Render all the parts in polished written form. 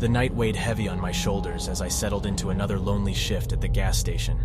The night weighed heavy on my shoulders as I settled into another lonely shift at the gas station.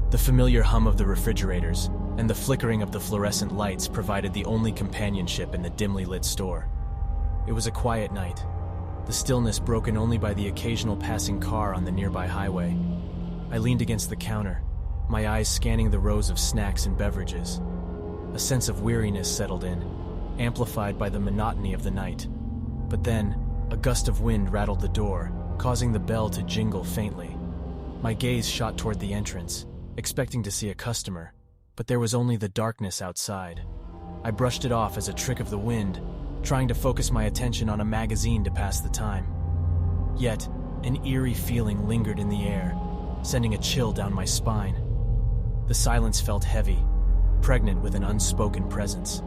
The familiar hum of the refrigerators and the flickering of the fluorescent lights provided the only companionship in the dimly lit store. It was a quiet night, the stillness broken only by the occasional passing car on the nearby highway. I leaned against the counter, my eyes scanning the rows of snacks and beverages. A sense of weariness settled in, amplified by the monotony of the night. But then, a gust of wind rattled the door, causing the bell to jingle faintly. My gaze shot toward the entrance, expecting to see a customer, but there was only the darkness outside. I brushed it off as a trick of the wind, trying to focus my attention on a magazine to pass the time. Yet, an eerie feeling lingered in the air, sending a chill down my spine. The silence felt heavy, pregnant with an unspoken presence.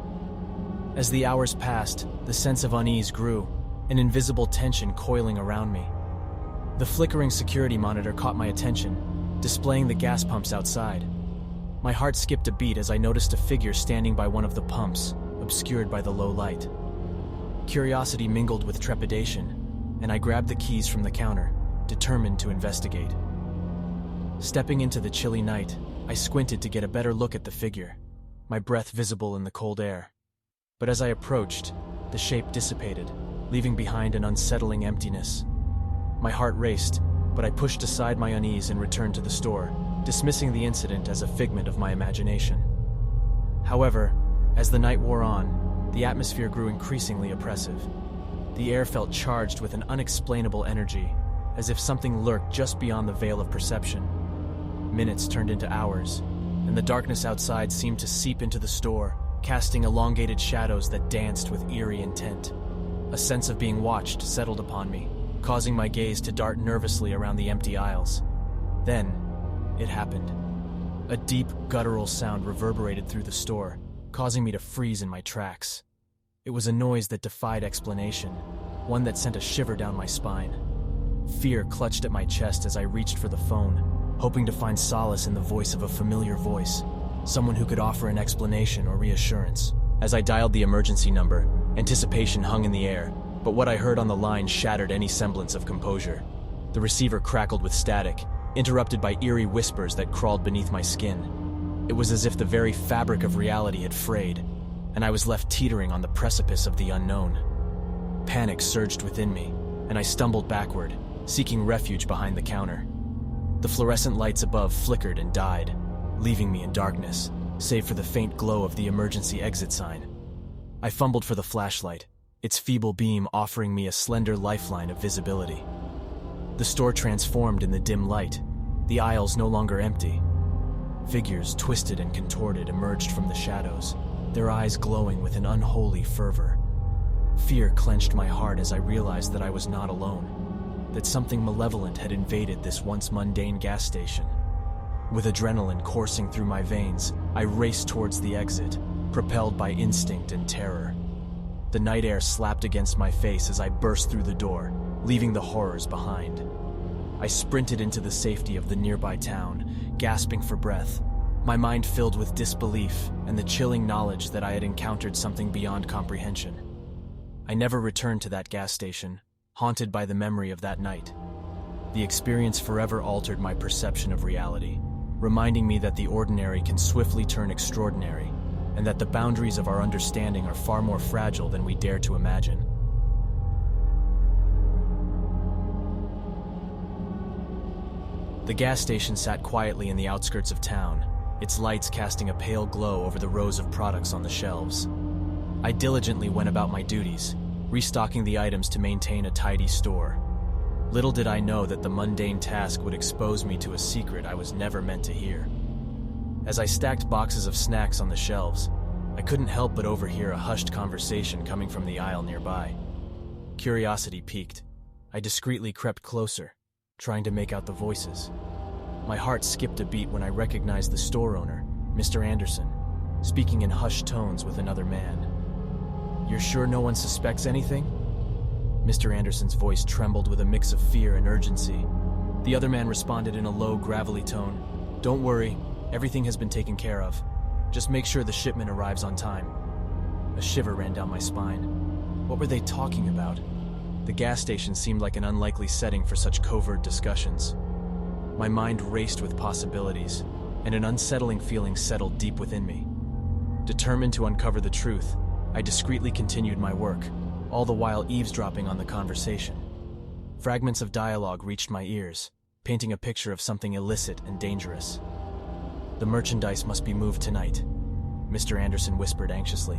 As the hours passed, the sense of unease grew, an invisible tension coiling around me. The flickering security monitor caught my attention, displaying the gas pumps outside. My heart skipped a beat as I noticed a figure standing by one of the pumps, obscured by the low light. Curiosity mingled with trepidation, and I grabbed the keys from the counter, determined to investigate. Stepping into the chilly night, I squinted to get a better look at the figure, my breath visible in the cold air. But as I approached, the shape dissipated, leaving behind an unsettling emptiness. My heart raced, but I pushed aside my unease and returned to the store, dismissing the incident as a figment of my imagination. However, as the night wore on, the atmosphere grew increasingly oppressive. The air felt charged with an unexplainable energy, as if something lurked just beyond the veil of perception. Minutes turned into hours, and the darkness outside seemed to seep into the store, casting elongated shadows that danced with eerie intent. A sense of being watched settled upon me, causing my gaze to dart nervously around the empty aisles. Then, it happened. A deep, guttural sound reverberated through the store, causing me to freeze in my tracks. It was a noise that defied explanation, one that sent a shiver down my spine. Fear clutched at my chest as I reached for the phone, hoping to find solace in the voice of a familiar voice, someone who could offer an explanation or reassurance. As I dialed the emergency number, anticipation hung in the air, but what I heard on the line shattered any semblance of composure. The receiver crackled with static, interrupted by eerie whispers that crawled beneath my skin. It was as if the very fabric of reality had frayed, and I was left teetering on the precipice of the unknown. Panic surged within me, and I stumbled backward, seeking refuge behind the counter. The fluorescent lights above flickered and died, leaving me in darkness, save for the faint glow of the emergency exit sign. I fumbled for the flashlight, its feeble beam offering me a slender lifeline of visibility. The store transformed in the dim light, the aisles no longer empty. Figures, twisted and contorted, emerged from the shadows, their eyes glowing with an unholy fervor. Fear clenched my heart as I realized that I was not alone, that something malevolent had invaded this once mundane gas station. With adrenaline coursing through my veins, I raced towards the exit, propelled by instinct and terror. The night air slapped against my face as I burst through the door, leaving the horrors behind. I sprinted into the safety of the nearby town, gasping for breath, my mind filled with disbelief and the chilling knowledge that I had encountered something beyond comprehension. I never returned to that gas station, haunted by the memory of that night. The experience forever altered my perception of reality, reminding me that the ordinary can swiftly turn extraordinary, and that the boundaries of our understanding are far more fragile than we dare to imagine. The gas station sat quietly in the outskirts of town, its lights casting a pale glow over the rows of products on the shelves. I diligently went about my duties, restocking the items to maintain a tidy store. Little did I know that the mundane task would expose me to a secret I was never meant to hear. As I stacked boxes of snacks on the shelves, I couldn't help but overhear a hushed conversation coming from the aisle nearby. Curiosity piqued. I discreetly crept closer, trying to make out the voices. My heart skipped a beat when I recognized the store owner, Mr. Anderson, speaking in hushed tones with another man. "You're sure no one suspects anything?" Mr. Anderson's voice trembled with a mix of fear and urgency. The other man responded in a low, gravelly tone. "Don't worry, everything has been taken care of. Just make sure the shipment arrives on time." A shiver ran down my spine. What were they talking about? The gas station seemed like an unlikely setting for such covert discussions. My mind raced with possibilities, and an unsettling feeling settled deep within me. Determined to uncover the truth, I discreetly continued my work, all the while eavesdropping on the conversation. Fragments of dialogue reached my ears, painting a picture of something illicit and dangerous. "The merchandise must be moved tonight," Mr. Anderson whispered anxiously.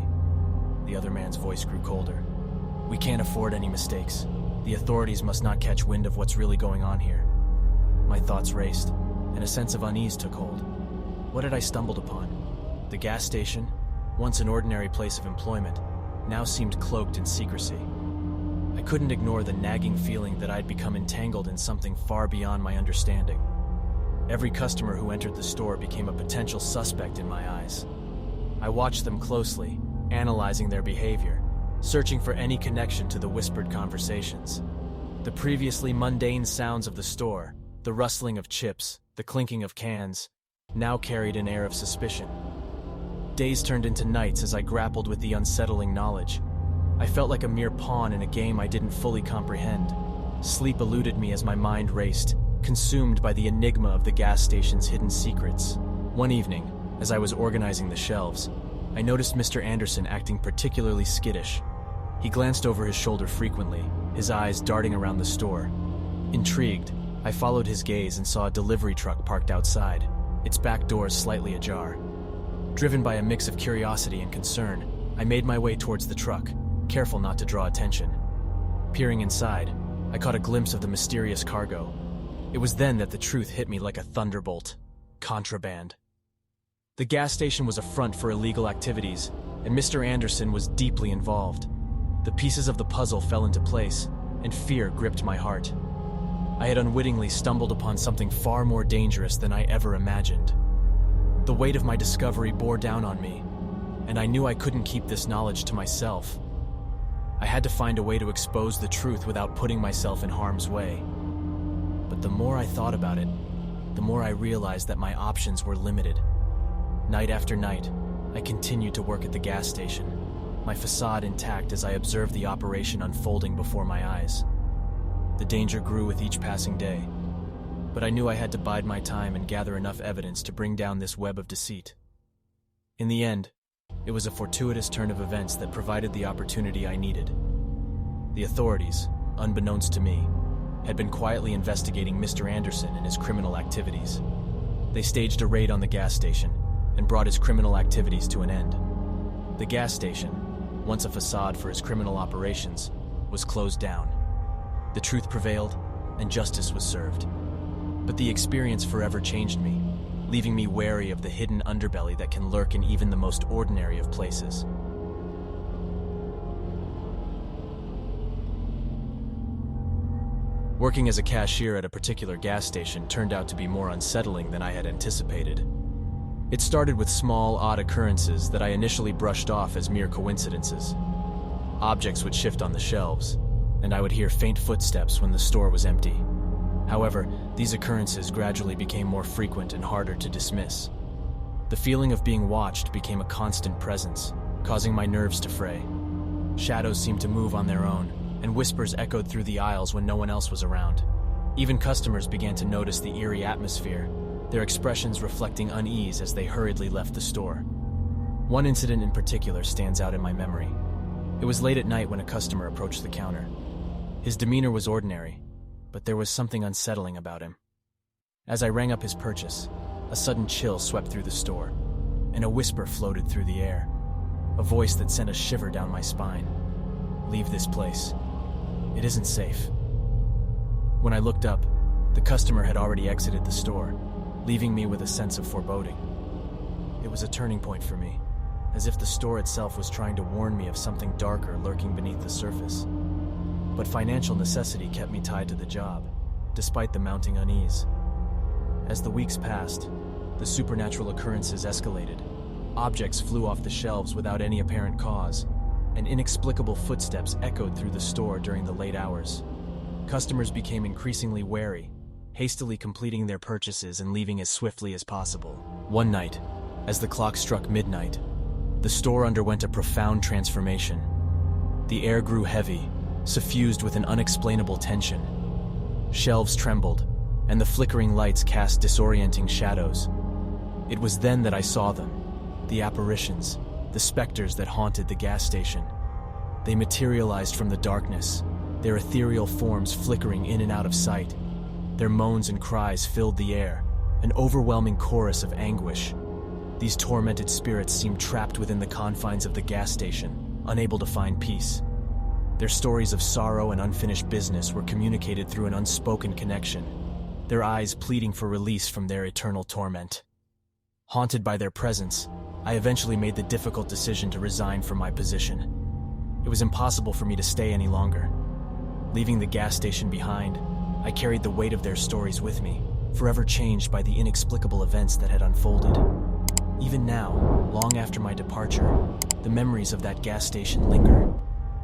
The other man's voice grew colder. "We can't afford any mistakes. The authorities must not catch wind of what's really going on here." My thoughts raced, and a sense of unease took hold. What had I stumbled upon? The gas station, once an ordinary place of employment, now seemed cloaked in secrecy. I couldn't ignore the nagging feeling that I'd become entangled in something far beyond my understanding. Every customer who entered the store became a potential suspect in my eyes. I watched them closely, analyzing their behavior, searching for any connection to the whispered conversations. The previously mundane sounds of the store, the rustling of chips, the clinking of cans, now carried an air of suspicion. Days turned into nights as I grappled with the unsettling knowledge. I felt like a mere pawn in a game I didn't fully comprehend. Sleep eluded me as my mind raced, consumed by the enigma of the gas station's hidden secrets. One evening, as I was organizing the shelves, I noticed Mr. Anderson acting particularly skittish. He glanced over his shoulder frequently, his eyes darting around the store. Intrigued, I followed his gaze and saw a delivery truck parked outside, its back doors slightly ajar. Driven by a mix of curiosity and concern, I made my way towards the truck, careful not to draw attention. Peering inside, I caught a glimpse of the mysterious cargo. It was then that the truth hit me like a thunderbolt. Contraband. The gas station was a front for illegal activities, and Mr. Anderson was deeply involved. The pieces of the puzzle fell into place, and fear gripped my heart. I had unwittingly stumbled upon something far more dangerous than I ever imagined. The weight of my discovery bore down on me, and I knew I couldn't keep this knowledge to myself. I had to find a way to expose the truth without putting myself in harm's way. But the more I thought about it, the more I realized that my options were limited. Night after night, I continued to work at the gas station, my facade intact as I observed the operation unfolding before my eyes. The danger grew with each passing day, but I knew I had to bide my time and gather enough evidence to bring down this web of deceit. In the end, it was a fortuitous turn of events that provided the opportunity I needed. The authorities, unbeknownst to me, had been quietly investigating Mr. Anderson and his criminal activities. They staged a raid on the gas station and brought his criminal activities to an end. The gas station, once a facade for his criminal operations, was closed down. The truth prevailed, and justice was served. But the experience forever changed me, leaving me wary of the hidden underbelly that can lurk in even the most ordinary of places. Working as a cashier at a particular gas station turned out to be more unsettling than I had anticipated. It started with small, odd occurrences that I initially brushed off as mere coincidences. Objects would shift on the shelves, and I would hear faint footsteps when the store was empty. However, these occurrences gradually became more frequent and harder to dismiss. The feeling of being watched became a constant presence, causing my nerves to fray. Shadows seemed to move on their own, and whispers echoed through the aisles when no one else was around. Even customers began to notice the eerie atmosphere, their expressions reflecting unease as they hurriedly left the store. One incident in particular stands out in my memory. It was late at night when a customer approached the counter. His demeanor was ordinary, but there was something unsettling about him. As I rang up his purchase, a sudden chill swept through the store, and a whisper floated through the air, a voice that sent a shiver down my spine. "Leave this place. It isn't safe." When I looked up, the customer had already exited the store, leaving me with a sense of foreboding. It was a turning point for me, as if the store itself was trying to warn me of something darker lurking beneath the surface. But financial necessity kept me tied to the job, despite the mounting unease. As the weeks passed, the supernatural occurrences escalated. Objects flew off the shelves without any apparent cause, and inexplicable footsteps echoed through the store during the late hours. Customers became increasingly wary, hastily completing their purchases and leaving as swiftly as possible. One night, as the clock struck midnight, the store underwent a profound transformation. The air grew heavy, suffused with an unexplainable tension. Shelves trembled, and the flickering lights cast disorienting shadows. It was then that I saw them, the apparitions, the specters that haunted the gas station. They materialized from the darkness, their ethereal forms flickering in and out of sight. Their moans and cries filled the air, an overwhelming chorus of anguish. These tormented spirits seemed trapped within the confines of the gas station, unable to find peace. Their stories of sorrow and unfinished business were communicated through an unspoken connection, their eyes pleading for release from their eternal torment. Haunted by their presence, I eventually made the difficult decision to resign from my position. It was impossible for me to stay any longer. Leaving the gas station behind, I carried the weight of their stories with me, forever changed by the inexplicable events that had unfolded. Even now, long after my departure, the memories of that gas station linger,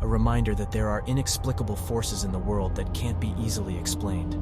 a reminder that there are inexplicable forces in the world that can't be easily explained.